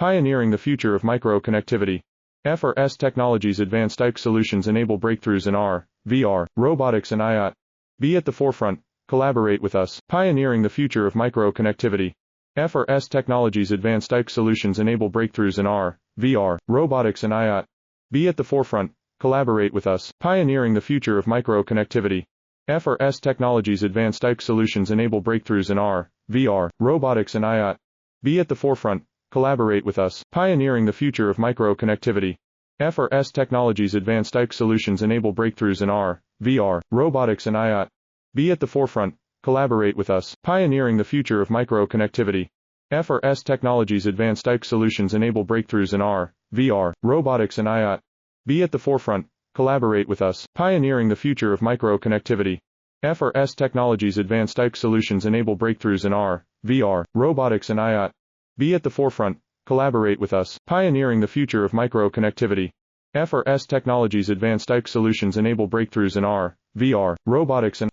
Pioneering the future of micro-connectivity. FRS Technologies Advanced IC Solutions enable breakthroughs in AR, VR, robotics and IoT. Be at the forefront. Collaborate with us. Pioneering the future of micro-connectivity. FRS Technologies Advanced IC Solutions enable breakthroughs in AR, VR, robotics and IoT. Be at the forefront. Collaborate with us. Pioneering the future of micro-connectivity. FRS Technologies Advanced IC Solutions enable breakthroughs in AR, VR, robotics and IoT. Be at the forefront. Collaborate with us. Pioneering the future of micro-connectivity. FRS Technologies Advanced IC Solutions enable breakthroughs in AR, VR, robotics and IoT. Be at the forefront. Collaborate with us. Pioneering the future of micro-connectivity. FRS Technologies Advanced IC Solutions enable breakthroughs in AR, VR, robotics and IoT. Be at the forefront. Collaborate with us. Pioneering the future of micro-connectivity. FRS Technologies Advanced IC Solutions enable breakthroughs in AR, VR, robotics and IoT. Be at the forefront. Collaborate with us. Pioneering the future of micro-connectivity. FRS Technologies Advanced IC Solutions enable breakthroughs in AR, VR, robotics and